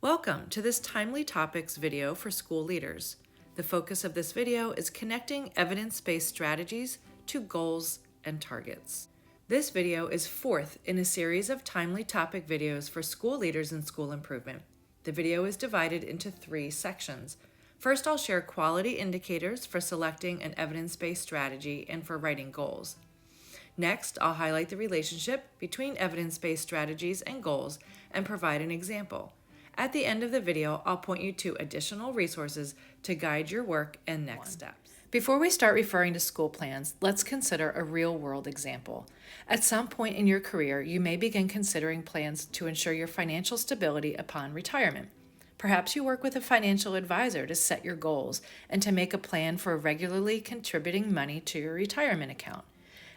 Welcome to this Timely Topics video for school leaders. The focus of this video is connecting evidence-based strategies to goals and targets. This video is fourth in a series of Timely Topic videos for school leaders in school improvement. The video is divided into three sections. First, I'll share quality indicators for selecting an evidence-based strategy and for writing goals. Next, I'll highlight the relationship between evidence-based strategies and goals and provide an example. At the end of the video, I'll point you to additional resources to guide your work and next steps. Before we start referring to school plans, let's consider a real-world example. At some point in your career, you may begin considering plans to ensure your financial stability upon retirement. Perhaps you work with a financial advisor to set your goals and to make a plan for regularly contributing money to your retirement account.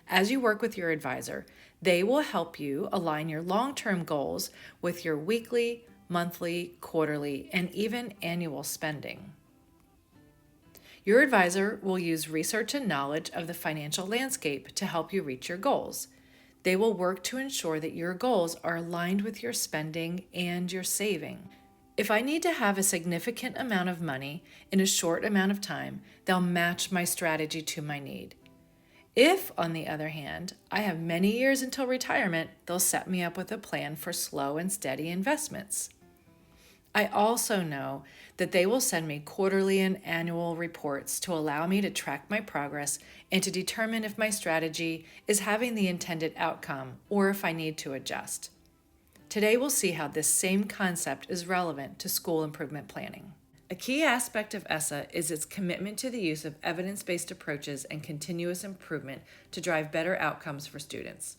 As you work with your advisor, they will help you align your long-term goals with your weekly, monthly, quarterly, and even annual spending. Your advisor will use research and knowledge of the financial landscape to help you reach your goals. They will work to ensure that your goals are aligned with your spending and your saving. If I need to have a significant amount of money in a short amount of time, they'll match my strategy to my need. If, on the other hand, I have many years until retirement, they'll set me up with a plan for slow and steady investments. I also know that they will send me quarterly and annual reports to allow me to track my progress and to determine if my strategy is having the intended outcome or if I need to adjust. Today we'll see how this same concept is relevant to school improvement planning. A key aspect of ESSA is its commitment to the use of evidence-based approaches and continuous improvement to drive better outcomes for students.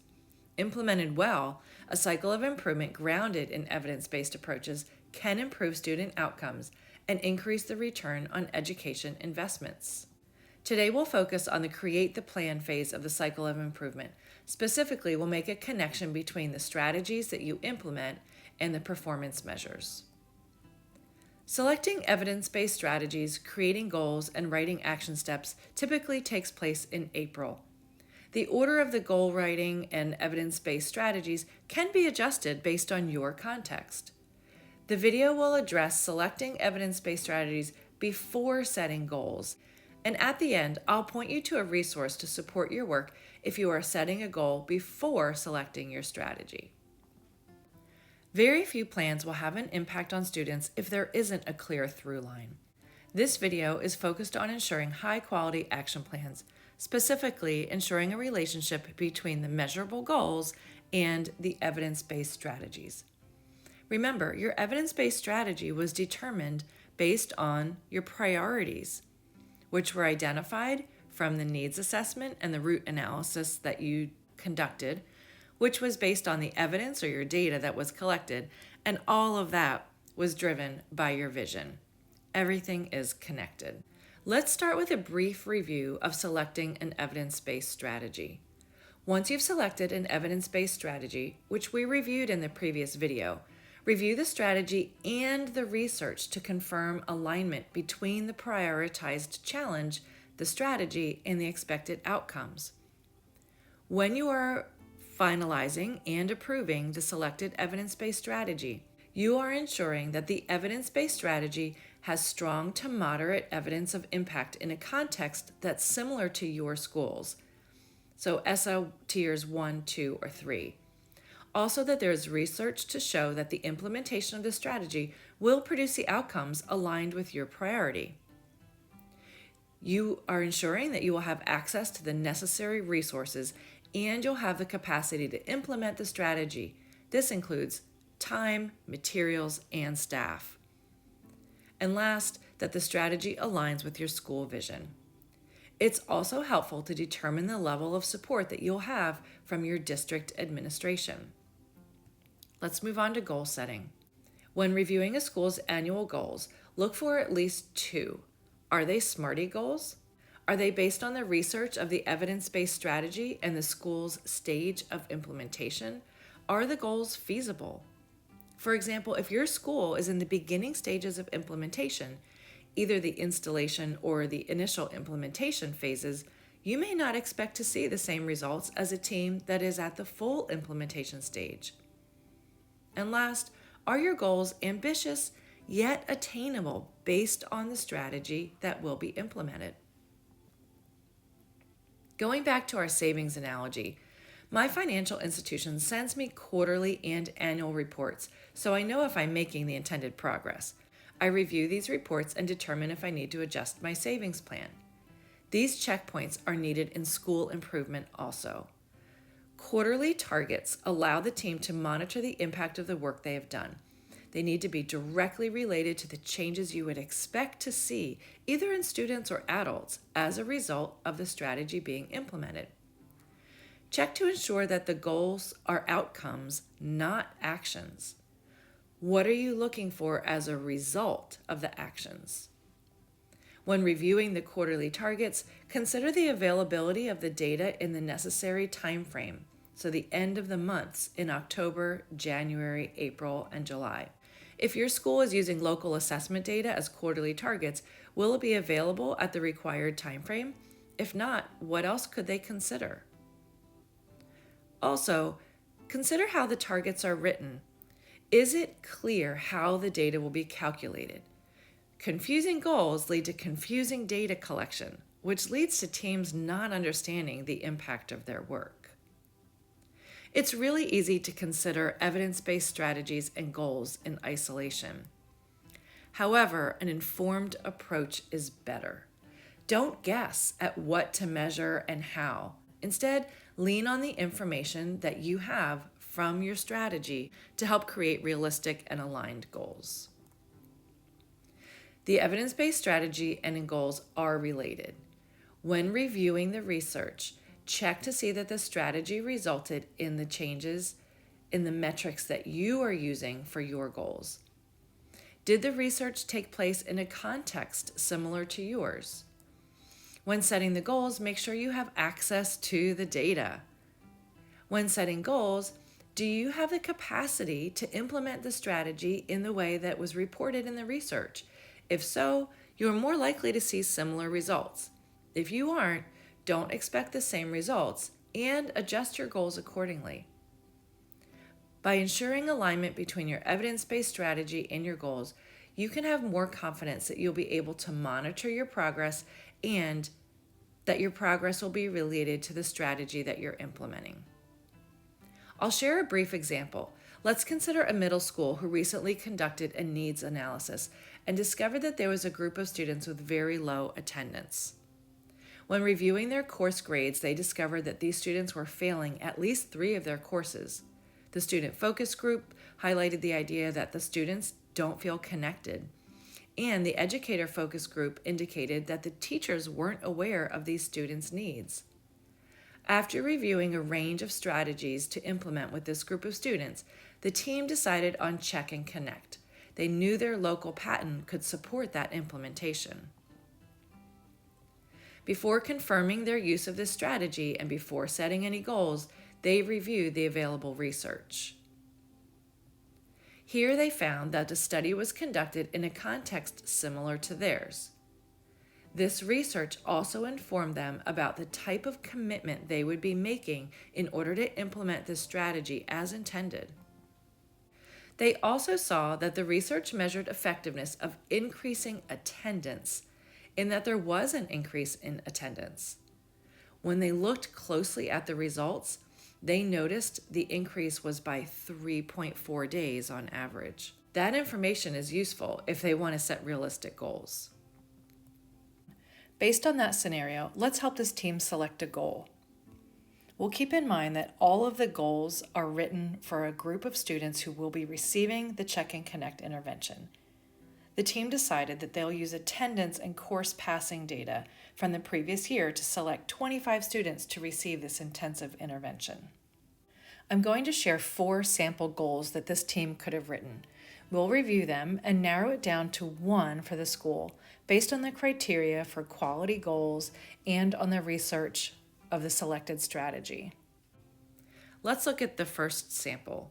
Implemented well, a cycle of improvement grounded in evidence-based approaches can improve student outcomes and increase the return on education investments. Today we'll focus on the create the plan phase of the cycle of improvement. Specifically, we'll make a connection between the strategies that you implement and the performance measures. Selecting evidence-based strategies, creating goals, and writing action steps typically takes place in April. The order of the goal writing and evidence-based strategies can be adjusted based on your context. The video will address selecting evidence-based strategies before setting goals. And at the end, I'll point you to a resource to support your work if you are setting a goal before selecting your strategy. Very few plans will have an impact on students if there isn't a clear through line. This video is focused on ensuring high-quality action plans, specifically ensuring a relationship between the measurable goals and the evidence-based strategies. Remember, your evidence-based strategy was determined based on your priorities, which were identified from the needs assessment and the root analysis that you conducted, which was based on the evidence or your data that was collected, and all of that was driven by your vision. Everything is connected. Let's start with a brief review of selecting an evidence-based strategy. Once you've selected an evidence-based strategy, which we reviewed in the previous video, review the strategy and the research to confirm alignment between the prioritized challenge, the strategy, and the expected outcomes. When you are finalizing and approving the selected evidence-based strategy, you are ensuring that the evidence-based strategy has strong to moderate evidence of impact in a context that's similar to your schools. So ESSA tiers 1, 2, or 3. Also, that there is research to show that the implementation of the strategy will produce the outcomes aligned with your priority. You are ensuring that you will have access to the necessary resources and you'll have the capacity to implement the strategy. This includes time, materials, and staff. And last, that the strategy aligns with your school vision. It's also helpful to determine the level of support that you'll have from your district administration. Let's move on to goal setting. When reviewing a school's annual goals, look for at least two. Are they SMARTY goals? Are they based on the research of the evidence-based strategy and the school's stage of implementation? Are the goals feasible? For example, if your school is in the beginning stages of implementation, either the installation or the initial implementation phases, you may not expect to see the same results as a team that is at the full implementation stage. And last, Are your goals ambitious yet attainable based on the strategy that will be implemented? Going back to our savings analogy, my financial institution sends me quarterly and annual reports, so I know if I'm making the intended progress. I review these reports and determine if I need to adjust my savings plan. These checkpoints are needed in school improvement also. Quarterly targets allow the team to monitor the impact of the work they have done. They need to be directly related to the changes you would expect to see, either in students or adults, as a result of the strategy being implemented. Check to ensure that the goals are outcomes, not actions. What are you looking for as a result of the actions? When reviewing the quarterly targets, consider the availability of the data in the necessary time frame, so the end of the months in October, January, April, and July. If your school is using local assessment data as quarterly targets, will it be available at the required time frame? If not, what else could they consider? Also, consider how the targets are written. Is it clear how the data will be calculated? Confusing goals lead to confusing data collection, which leads to teams not understanding the impact of their work. It's really easy to consider evidence-based strategies and goals in isolation. However, an informed approach is better. Don't guess at what to measure and how. Instead, lean on the information that you have from your strategy to help create realistic and aligned goals. The evidence-based strategy and goals are related. When reviewing the research, check to see that the strategy resulted in the changes in the metrics that you are using for your goals. Did the research take place in a context similar to yours? When setting the goals, make sure you have access to the data. When setting goals, do you have the capacity to implement the strategy in the way that was reported in the research? If so, you're more likely to see similar results. If you aren't, don't expect the same results and adjust your goals accordingly. By ensuring alignment between your evidence-based strategy and your goals, you can have more confidence that you'll be able to monitor your progress and that your progress will be related to the strategy that you're implementing. I'll share a brief example. Let's consider a middle school who recently conducted a needs analysis and discovered that there was a group of students with very low attendance. When reviewing their course grades, they discovered that these students were failing at least 3 of their courses. The student focus group highlighted the idea that the students don't feel connected, and the educator focus group indicated that the teachers weren't aware of these students' needs. After reviewing a range of strategies to implement with this group of students, the team decided on Check and Connect. They knew their local pattern could support that implementation. Before confirming their use of this strategy and before setting any goals, they reviewed the available research. Here they found that the study was conducted in a context similar to theirs. This research also informed them about the type of commitment they would be making in order to implement this strategy as intended. They also saw that the research measured effectiveness of increasing attendance, in that there was an increase in attendance. When they looked closely at the results, they noticed the increase was by 3.4 days on average. That information is useful if they want to set realistic goals. Based on that scenario, let's help this team select a goal. We'll keep in mind that all of the goals are written for a group of students who will be receiving the Check and Connect intervention. The team decided that they'll use attendance and course passing data from the previous year to select 25 students to receive this intensive intervention. I'm going to share 4 sample goals that this team could have written. We'll review them and narrow it down to 1 for the school based on the criteria for quality goals and on the research of the selected strategy. Let's look at the first sample.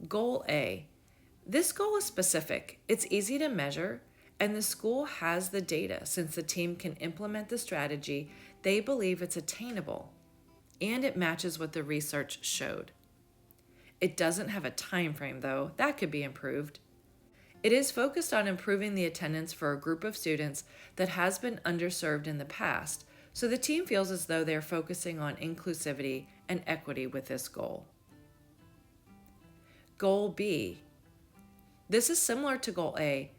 Goal A. This goal is specific, it's easy to measure, and the school has the data. Since the team can implement the strategy, they believe it's attainable, and it matches what the research showed. It doesn't have a time frame, though. That could be improved. It is focused on improving the attendance for a group of students that has been underserved in the past, so the team feels as though they're focusing on inclusivity and equity with this goal. Goal B. This is similar to Goal A,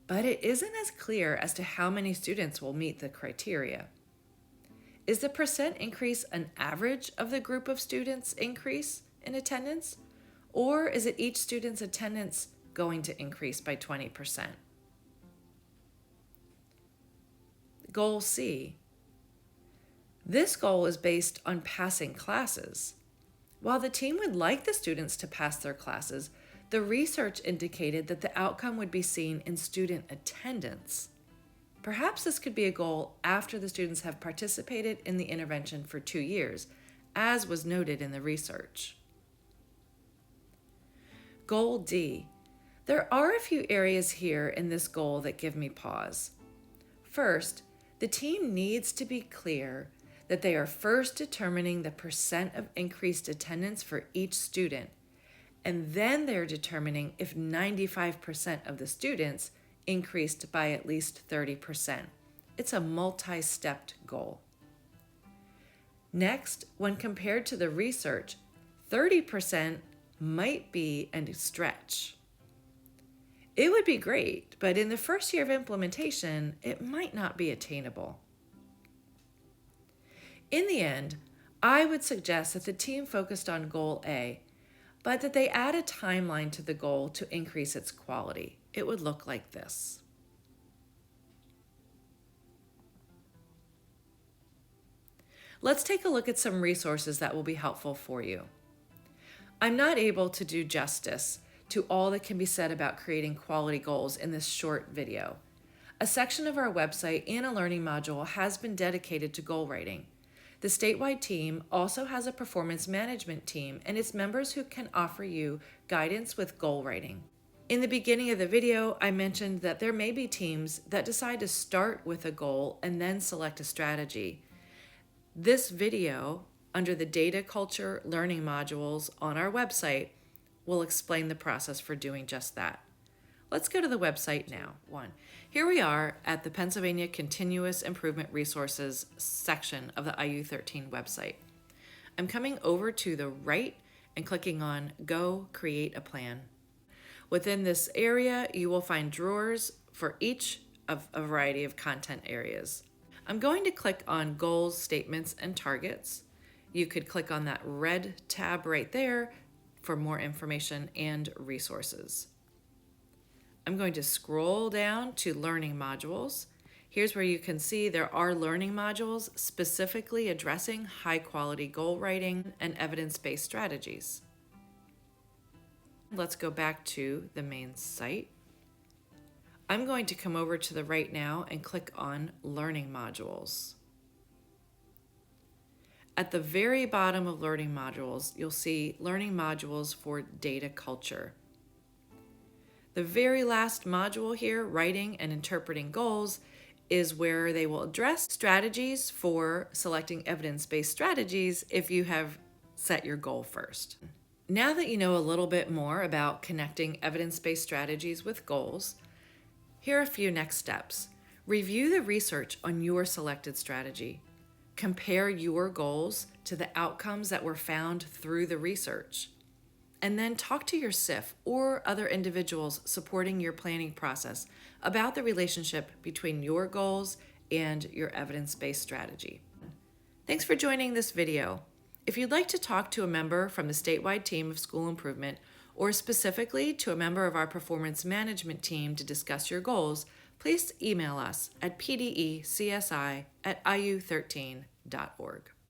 but it isn't as clear as to how many students will meet the criteria. Is the percent increase an average of the group of students increase in attendance, or is it each student's attendance going to increase by 20%? Goal C. This goal is based on passing classes. While the team would like the students to pass their classes, the research indicated that the outcome would be seen in student attendance. Perhaps this could be a goal after the students have participated in the intervention for 2 years, as was noted in the research. Goal D. There are a few areas here in this goal that give me pause. First, the team needs to be clear that they are first determining the percent of increased attendance for each student, and then they're determining if 95% of the students increased by at least 30%. It's a multi-stepped goal. Next, when compared to the research, 30% might be a stretch. It would be great, but in the first year of implementation, it might not be attainable. In the end, I would suggest that the team focused on Goal A, but that they add a timeline to the goal to increase its quality. It would look like this. Let's take a look at some resources that will be helpful for you. I'm not able to do justice to all that can be said about creating quality goals in this short video. A section of our website and a learning module has been dedicated to goal writing. The statewide team also has a performance management team and its members who can offer you guidance with goal writing. In the beginning of the video, I mentioned that there may be teams that decide to start with a goal and then select a strategy. This video, under the Data Culture Learning modules on our website, will explain the process for doing just that. Let's go to the website now. Here we are at the Pennsylvania Continuous Improvement Resources section of the IU13 website. I'm coming over to the right and clicking on Go Create a Plan. Within this area, you will find drawers for each of a variety of content areas. I'm going to click on Goals, Statements, and Targets. You could click on that red tab right there for more information and resources. I'm going to scroll down to Learning Modules. Here's where you can see there are learning modules specifically addressing high-quality goal writing and evidence-based strategies. Let's go back to the main site. I'm going to come over to the right now and click on Learning Modules. At the very bottom of Learning Modules, you'll see Learning Modules for Data Culture. The very last module here, Writing and Interpreting Goals, is where they will address strategies for selecting evidence-based strategies if you have set your goal first. Now that you know a little bit more about connecting evidence-based strategies with goals, here are a few next steps. Review the research on your selected strategy. Compare your goals to the outcomes that were found through the research. And then talk to your SIF or other individuals supporting your planning process about the relationship between your goals and your evidence-based strategy. Thanks for joining this video. If you'd like to talk to a member from the statewide team of school improvement, or specifically to a member of our performance management team to discuss your goals, please email us at pdecsi@iu13.org.